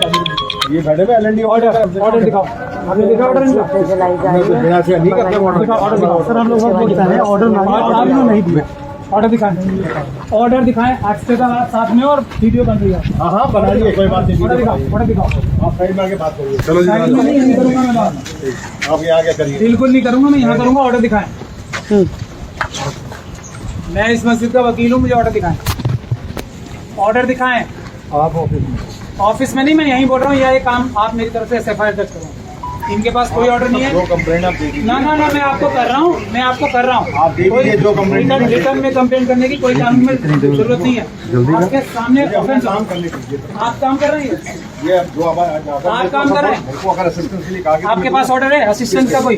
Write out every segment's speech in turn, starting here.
ये बैठे हुए एलएनडी ऑर्डर दिखाओ। आपने देखा ऑर्डर इनका? बिना से नहीं करते ऑर्डर दिखाओ सर। हम लोग ऑर्डर नहीं दिया। ऑर्डर दिखाएं, ऑर्डर दिखाएं। आज से साथ में और वीडियो बन रही है। हाँ बना लिए, कोई बात नहीं। ऑर्डर दिखाओ, ऑर्डर दिखाओ। आप साइड में आके बात करिए। चलो जी, नहीं करूँगा मैं बात, आप यहाँ क्या करिए। बिल्कुल नहीं करूँगा मैं, यहाँ करूँगा। ऑर्डर दिखाएं। मैं इस मस्जिद का वकील हूँ, मुझे ऑर्डर दिखाएं। ऑर्डर दिखाएं। आप ऑफिस में नहीं, मैं यहीं बोल रहा हूँ। यह काम आप मेरी तरफ से SFIR दर्ज करो। इनके पास कोई ऑर्डर नहीं है। जो कंप्लेंट आप दे दीजिए। ना मैं आपको कर रहा हूँ, मैं आपको कर रहा हूँ। आप दे दीजिए जो कंप्लेंट। रिटर्न में कंप्लेंट करने की कोई कानून में जरूरत नहीं है। आपके सामने काम करने दीजिए। आप काम कर रहे हैं, ये जो आप काम कर रहे हैं। अगर असिस्टेंस के लिए कहा आपके पास ऑर्डर है असिस्टेंट का कोई?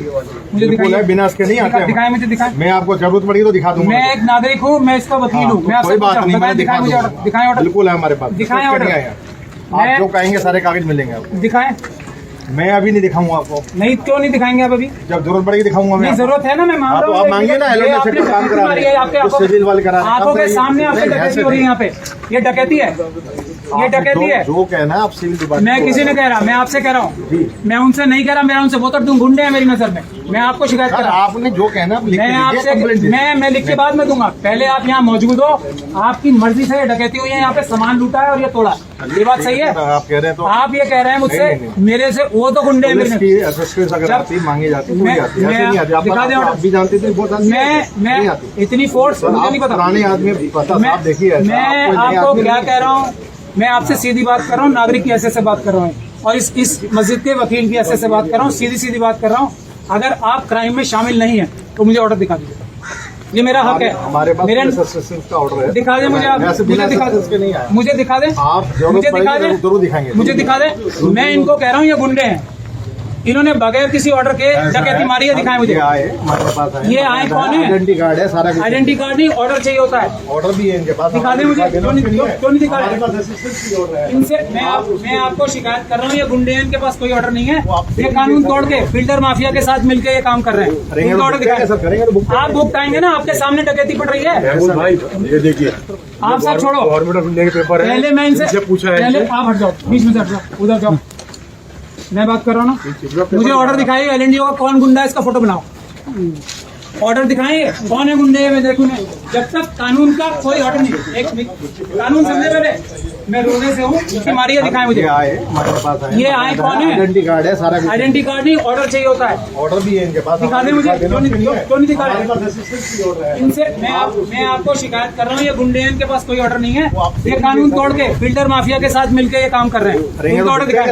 मुझे दिखाइए। बिना इसके नहीं आते। दिखाएं, मुझे दिखाएं। मैं आपको जरूरत पड़ी तो दिखा दूंगा। मैं एक नागरिक हूँ, मैं इसका वकील हूँ। मैं कोई बात नहीं, मैं दिखाएं, मुझे ऑर्डर दिखाएं। ऑर्डर बिल्कुल है हमारे पास। दिखाएं ऑर्डर। आप जो कहेंगे सारे कागज मिलेंगे आपको। दिखाएं। मैं अभी नहीं दिखाऊंगा आपको। नहीं, क्यों नहीं दिखाएंगे आप अभी? जब जरूरत पड़ेगी दिखाऊंगा मैं। जरूरत है ना, मैं मान रहा हूँ। आप मांगिए ना, एलओ से काम करा रहे हैं, सिविल वाले करा रहे हैं। आंखों के सामने आपसे डकैती हो रही है यहाँ पे। ये डकैती है, ये डकैती है। जो कहना है आप सिविल डिपार्टमेंट। मैं किसी ने कह रहा, मैं आपसे कह रहा हूँ। मैं उनसे नहीं कह रहा, मेरा उनसे वो तो गुंडे हैं मेरी नजर में। मैं आपको शिकायत कर रहा हूँ। आपने जो कहना मैं आपसे मैं लिख के बाद में दूंगा। पहले आप यहाँ मौजूद हो, आपकी मर्जी से ये डकैती हुई है, यहाँ पे सामान लूटा है और ये तोड़ा। ये बात सही है? आप कह रहे हैं तो आप ये कह रहे हैं मुझसे, मेरे से वो तो गुंडे हैं मेरे। अगर आती मांगी जाती तो दिखा दें। आप भी जानते थे बहुत। मैं इतनी फोर्स मुझे नहीं पता। पुराने आदमी पता आप देखिए। मैं आपको क्या कह रहा हूँ, मैं आपसे सीधी बात कर रहा हूँ, नागरिक की हैसियत से बात कर रहा हूँ और इस मस्जिद के वकील की हैसियत से बात कर रहा हूँ। सीधी बात कर रहा हूँ। अगर आप क्राइम में शामिल नहीं है तो मुझे ऑर्डर दिखा दीजिए। ये मेरा हक है। हमारे पास मेरे का ऑर्डर है। दिखा दें मुझे। आप मुझे दिखा दें, मुझे दिखा दें। आप मुझे दिखा दें, जरूर दिखाएंगे। मुझे दिखा दें। मैं इनको कह रहा हूँ ये गुंडे हैं, इन्होंने बगैर किसी ऑर्डर के डकैती मारी है। दिखाएं मुझे। ये आए कौन है? आइडेंटिटी कार्ड है सारा। आइडेंटिटी कार्ड नहीं, ऑर्डर चाहिए होता है। ऑर्डर भी है इनके पास। दिखा दें मुझे। क्यों नहीं दिखा रहे? इनसे मैं आपको शिकायत कर रहा हूँ, ये गुंडे हैं, इनके पास कोई ऑर्डर नहीं है। ये कानून तोड़ के बिल्डर माफिया के साथ मिलकर ये काम कर रहे हैं। ऑर्डर दिखाएं। आप बुक आएंगे ना, आपके सामने डकैती पड़ रही है। भाई ये देखिए, आप सब छोड़ो। गवर्नमेंट ऑफ इंडिया के पेपर है। पहले मैं इनसे पूछा है। पहले आप हट जाओ, बीच में से हट जाओ, उधर जाओ। मैं बात कर रहा हूँ ना। मुझे ऑर्डर दिखाइए। एलएनडी का कौन गुंडा है, इसका फोटो बनाओ। ऑर्डर दिखाइए, कौन है गुंडे? मैं देखूँ। जब तक कानून का कोई ऑर्डर नहीं। एक कानून समझे पहले। मैं रोने से हूँ, उसकी मारिए। दिखाएं मुझे। ये आए कौन है? आइडेंटिटी कार्ड है सारा। आइडेंटिटी कार्ड नहीं, ऑर्डर चाहिए होता है। ऑर्डर भी है इनके पास। दिखा दें मुझे। क्यों नहीं दिखा रहे? इनसे मैं आपको शिकायत कर रहा हूँ, ये गुंडे हैं, इनके पास कोई ऑर्डर नहीं है। ये कानून तोड़ के बिल्डर माफिया के साथ मिलकर ये काम कर रहे हैं। ऑर्डर दिखाएं।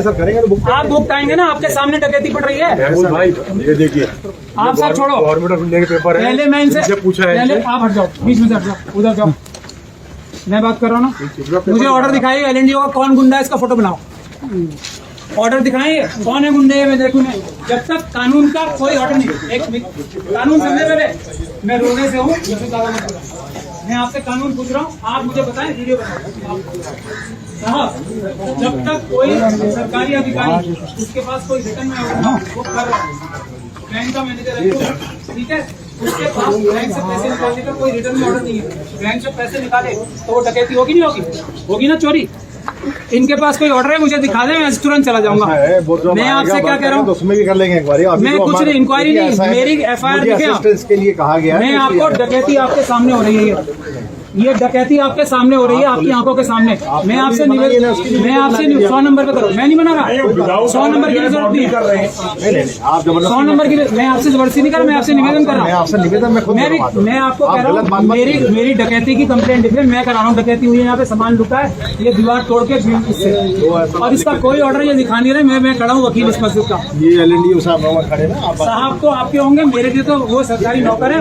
आप बुक आएंगे ना, आपके सामने डकैती पड़ रही है। भाई ये देखिए, आप सब छोड़ो। गवर्नमेंट ऑफ इंडिया के पेपर है। पहले मैं इनसे पूछा है। पहले आप हट जाओ, बीच में से हट जाओ, उधर जाओ। मैं बात कर रहा हूँ ना। मुझे ऑर्डर दिखाइए। एलएनडी का कौन गुंडा है, इसका फोटो बनाओ। ऑर्डर दिखाइए, कौन है गुंडे? मैं देखूँ। जब तक कानून का कोई ऑर्डर नहीं। एक कानून समझे पहले। मैं रोने से हूँ, मैं आपसे कानून पूछ रहा हूँ। आप मुझे बताएं, वीडियो बनाओ साहब। जब तक कोई सरकारी अधिकारी उसके पास कोई रिटर्न में होगा, वो कर रहा है। बैंक का मैनेजर है, ठीक है, उसके पास बैंक से पैसे निकालने का कोई रिटर्न में ऑर्डर नहीं है। बैंक से पैसे निकाले तो वो डकैती होगी नहीं होगी? होगी ना, चोरी। इनके पास कोई ऑर्डर है, मुझे दिखा दे, मैं तुरंत चला जाऊंगा। मैं आपसे क्या कह रहा हूँ, उसमें भी कर लेंगे एक बार। मैं कुछ नहीं, इंक्वायरी नहीं, मेरी FIR लिखे के लिए कहा गया। मैं आपको डकैती आपके सामने हो रही है। ये डकैती आपके सामने हो रही है, आपकी आंखों के सामने। मैं आपसे 100 नंबर पे करो। मैं नहीं बना रहा। 100 नंबर की जरूरत नहीं है। 100 नंबर की मैं आपसे जबरदस्ती नहीं कर रहा, मैं आपसे निवेदन कर रहा हूँ। मैं आपको कह रहा हूँ, मेरी डकैती की कंप्लेंट लिख रहे, मैं करा रहा हूँ। डकैती हुई है, यहाँ पे सामान लुटा है, ये दीवार तोड़ के इससे, और इसका कोई ऑर्डर ये दिखा नहीं रहे। मैं खड़ा हूँ वकील इस मस्जिद का। ये एलएनडी साहब खड़े ना, साहब तो आपके होंगे, मेरे लिए तो वो सरकारी नौकर है।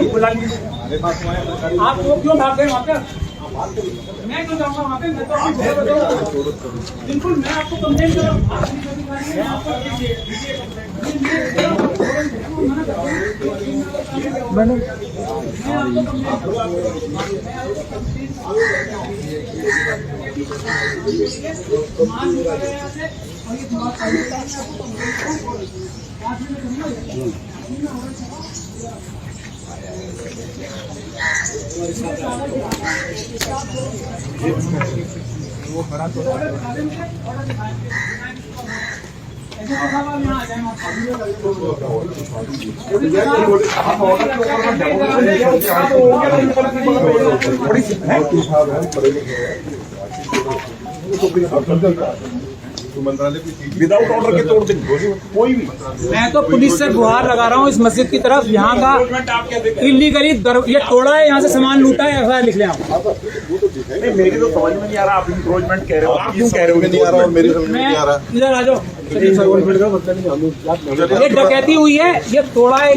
आप वो क्यों भाग गए वहाँ पे? मैं क्यों जाऊँगा वहाँ पे? मैं तो आपको बिल्कुल, मैं आपको कंप्लेंट कर रहा हूँ। वो खड़ा तो मंत्रालय विदाउट ऑर्डर के तोड़ देंगे कोई भी। मैं तो पुलिस से गुहार लगा रहा हूँ इस मस्जिद की तरफ, यहाँ का इलीगली ये तोड़ा है, यहाँ से सामान लूटा है, FIR लिख ले आप। नहीं, मेरी तो समझ में नहीं आ रहा, आप इंक्रोचमेंट कह रहे हो, आप क्यों कह रहे हो नहीं आ रहा, और मेरी समझ में नहीं आ रहा। इधर आ जाओ, ये डकैती हुई है, ये तोड़ा है।